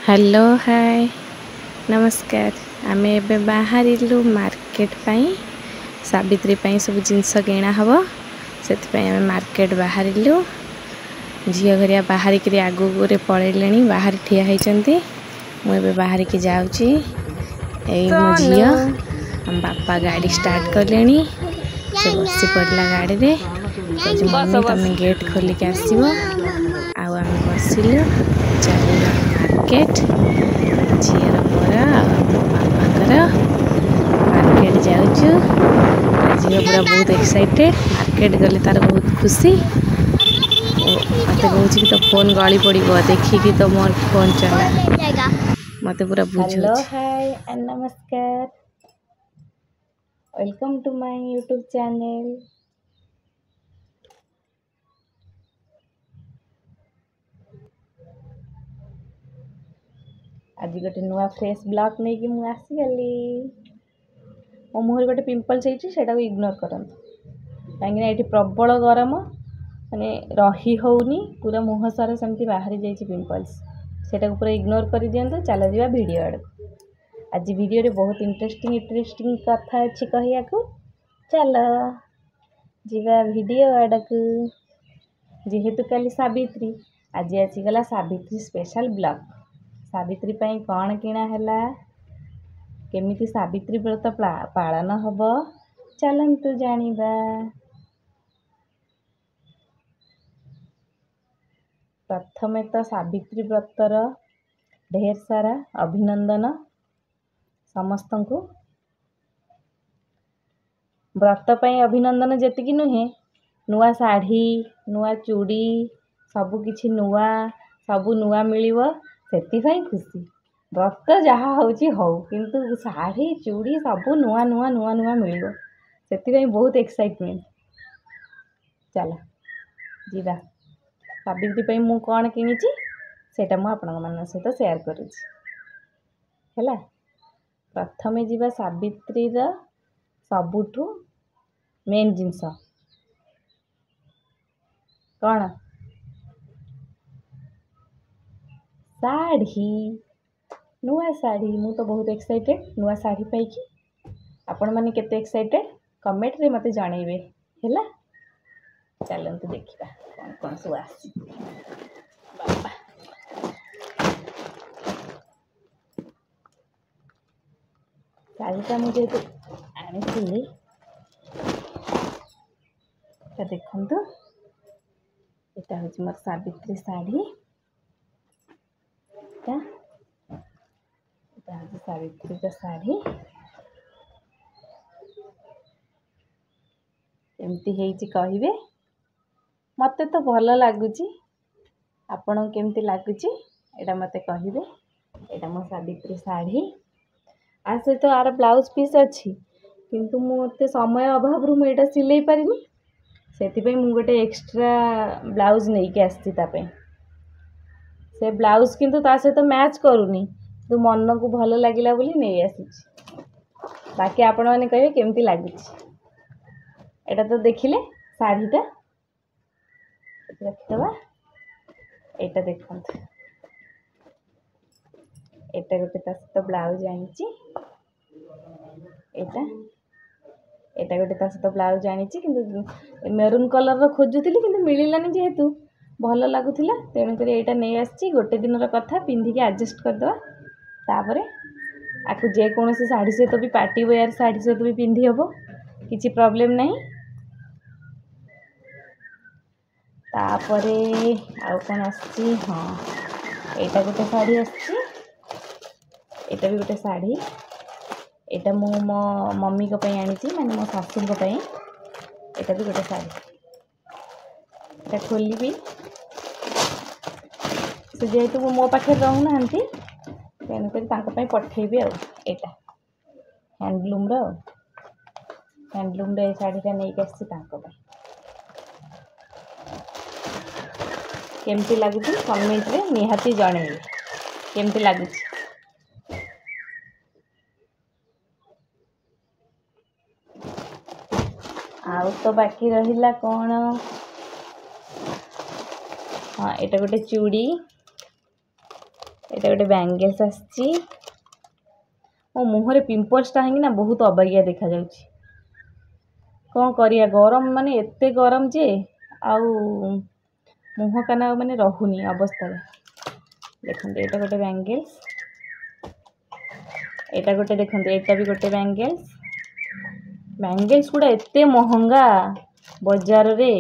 Hello hi नमस्कार। आमे एबे बाहरिलु मार्केट पाई सावित्री पाई सब जिनस किणा हबो सेति आमे मार्केट बाहरिलु। झियो घरिया बाहरिकरी आगु गोरे पळेलेनी बाहर ठिया हैचंती। मु एबे बाहरिकी जाउची। एई मो झियो हम बापा गाड़ी स्टार्ट करलेनी। से बसी पड़ला गाड़ी रे कहि मम्मी तमे गेट खोली के आसीबो। आउ आमे बसिलु चलिलु मार्केट। झियर मोरा बापांकर मार्केट जाउचु। झियो पूरा बहुत एक्साइटेड मार्केट गले तार बहुत खुशी। मते कहूँ कि तो फोन गली पड़ो देखिकी तो मोर फोन चला मते पूरा बुझ। हेलो हाय एंड नमस्कार welcome to my YouTube channel. आज गोटे नुआ फ्रेश ब्लॉग नहीं कि मुझे आसीगली। मो मुहर गोटे पिंपल्स होता इग्नोर करंतु कहीं ये प्रबल गरम माने रही होनी पूरा मुह सारा सेमती बाहरी जाइए पिंपल्स सेटा पूरा इग्नोर कर दियंतु। चल जा वीडियो आड़ आज वीडियो रे बहुत इंटरेस्टिंग कथा अच्छी कहया को चल जीवा वीडियो आड़ को। जेहेतु काली सावित्री आज आसीगला सावित्री स्पेशल ब्लॉग। सावित्री पाई कौन किणा हैला केमिति सावित्री व्रत पालन हबो चलंतु जानिबा। प्रथमे तो सावित्री व्रतर ढेर सारा अभिनंदन समस्त को। व्रत पाई अभिनंदन जेतिकी नुहे नुआ साड़ी नुआ चूड़ी सबु किछि नुआ सबु नुआ मिलिबो सेति भाई खुशी। व्रत जहाँ होची हो किंतु साड़ी चूड़ी सबु नुआ नुआ नुआ नुआ मिलिबो सेति भाई बहुत एक्साइटमेंट। चला जीवा सावित्री पाई मु कौन किनिची सेटा मु आपन मन सहित शेयर करूची हैला। प्रथमे जीवा सावित्री रा सबुठु मेन जिंस कौन साड़ी नुआ साड़ी। मु तो बहुत एक्साइटेड नुआ साड़ी पाई। आपण माने केते एक्साइटेड कमेंट रे मते जानेबे हैला। चलंतु देखिबा कौन कौन सब आसी बाबा। साड़ीटा मुझे तो आनी देखंतु एटा होची मोर सावित्री साड़ी। सावित्री का साड़ी एमती हेची कहिबे मते तो भल लागुची आपण केमती लागुची एटा मते कहिबे। एटा मो सावित्री साड़ी आ से तो आर ब्लाउज पीस अच्छी किंतु मते समय अभाव रु एटा सिलाई पारिनी सेति पे मु गोटे एक्स्ट्रा ब्लाउज नहीं के आस्ती तापे से ब्लाउज किंतु ता से तो मैच करूनी तो मन को भल लागिला बोली नहीं आसीची। बाकी आपण माने कहिबे केमती लागुची एटा तो देखिले साड़ीटा रखिदबा। एटा देखंतु एटा गोटे ता सहित ब्लाउज आनिची एटा एटा गोटे ता सहित ब्लाउज आनिची किंतु मेरून कलर रो खोजुतिली किंतु मिलिलानी जेहेतु भल लागुथिला तेणु करी एटा नहीं आसी गोटे दिन रो कथा पिंधी के एडजस्ट कर दवा। तापरे आकु जे कोनोसी साड़ी से तो भी पार्टी वेयर साड़ी से तो भी पिंधी हबो किछि प्रॉब्लम नहीं। तापरे आउ कोन आसी हां एटा गोटे साड़ी आसी एटा भी गोटे साड़ी एटा मो मम्मी को पई आनी माने मो सासू को पई एटा भी गोटे साड़ी एटा खोली भी से जेहेतु मो पाखे रहू नांती तेणु करी तांको पई पठेबी। आ एटा हैंडलूम रे साड़ीटा नहीं आसी तांको पई केमती लागुची कमेंट रे निहाती जणेबे केमती लागुची। आउ तो बाकी रहिला कौन हाँ एटा गोटे चूड़ी एटा गोटे बैंगल्स आसी मो मुहर पिंपल्सटा ना बहुत अबागिया देखा जाउची कौन करिया गरम माने एते गरम जे आउ मुह काना माने रहुनी अवस्था देखते एटा गोटे बैंगल्स एटा गोटे देखते एटा भी गोटे बैंगल्स गुड़ा एते महंगा बाजार रे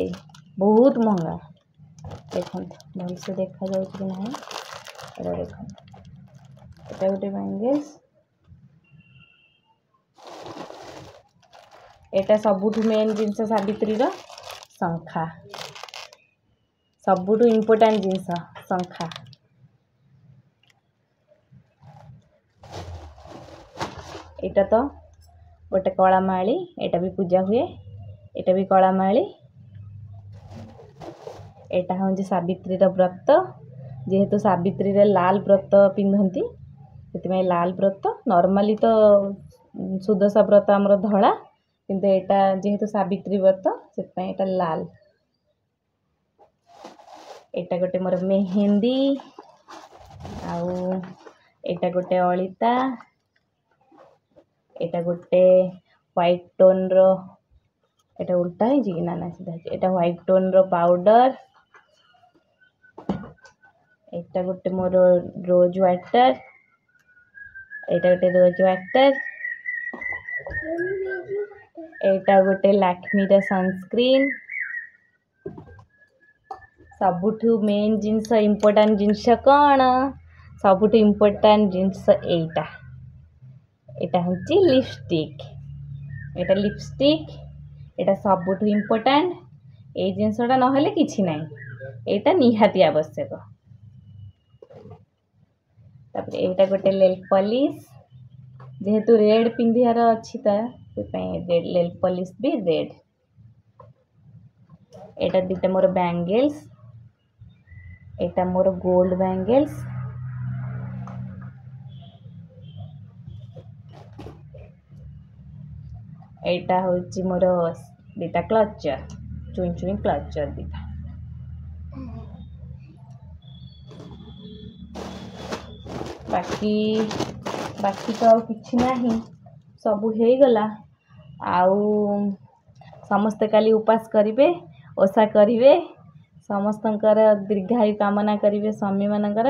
बहुत महंगा देखते भल से देखा जाउची कि नहीं एटा देखते एटा गोटे बैंगल्स एटा सबुठु मेन जिनस सावित्री रो शंखा सबुठु इम्पोर्टेंट जिनस शंखा एटा तो गोटे कला माली एटा भी पूजा हुए एटा भी कला माली एटा हूँ सावित्री व्रत जेहेतु सावित्री रे लाल व्रत पिंधती से लाल व्रत नॉर्मली तो सुदशा व्रत आमर धला किंतु एटा जेहेतु सावित्री व्रत से एटा लाल एटा गोटे मोर मेहंदी आउ एटा गोटे अलिता एटा गोटे व्हाइट टोन रो एटा उल्टा है जी ना ना सीधा एटा व्हाइट टोन रो पाउडर एटा गोटे मोर रोज वाटर एटा गोटे रोज वाटर एटा गोटे लैक्मी रो सनस्क्रीन सबुठु मेन जिनस इम्पोर्टेंट जिनस कौन सबुठु इम्पोर्टेंट जिनस एटा एटा हूँ लिपस्टिक एटा सबुठु इम्पोर्टेंट ए जिनसटा नहले किछि नाही एटा निहाती आवश्यक तापर एटा गोटे नेल पॉलिश जेहेतु रेड पिंधियार अछि ता रेड नेल पॉलिश भी रेड एटा दिटा मोर बैंगल्स एटा मोर गोल्ड बैंगल्स एटा होची मोर दिटा क्लचर चुई चुई क्लचर दिटा बाकी बाकी तो किछि नाही सबु हे गला आउ समस्त काली उपास करिवे ओसा करिवे समस्तंकर दीर्घायु कामना करिवे स्वामी मानकर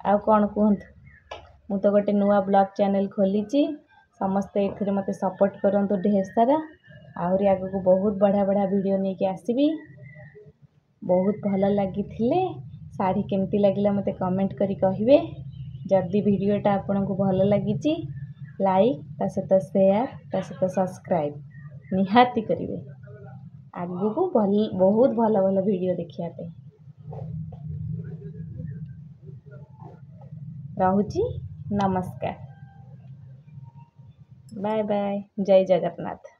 आउ कौन कहतु मु तो गोटे नुआ ब्लॉग चैनल खोली समस्ते एथिरे मते सपोर्ट करंतु ढेर सारा आहरी आगु को बहुत बढ़िया बढ़िया वीडियो नहीं के आसीबी बहुत भल लगी साड़ी केमती लगिला मते कमेंट करी कहिवे जल्दी वीडियोटा आपन को भल लगी लाइक ता सहित शेयर ता सहित सब्सक्राइब निहाती करिवे आगु को बहुत भल भल वीडियो देखिया पे रहुची नमस्कार बाय बाय जय जगन्नाथ।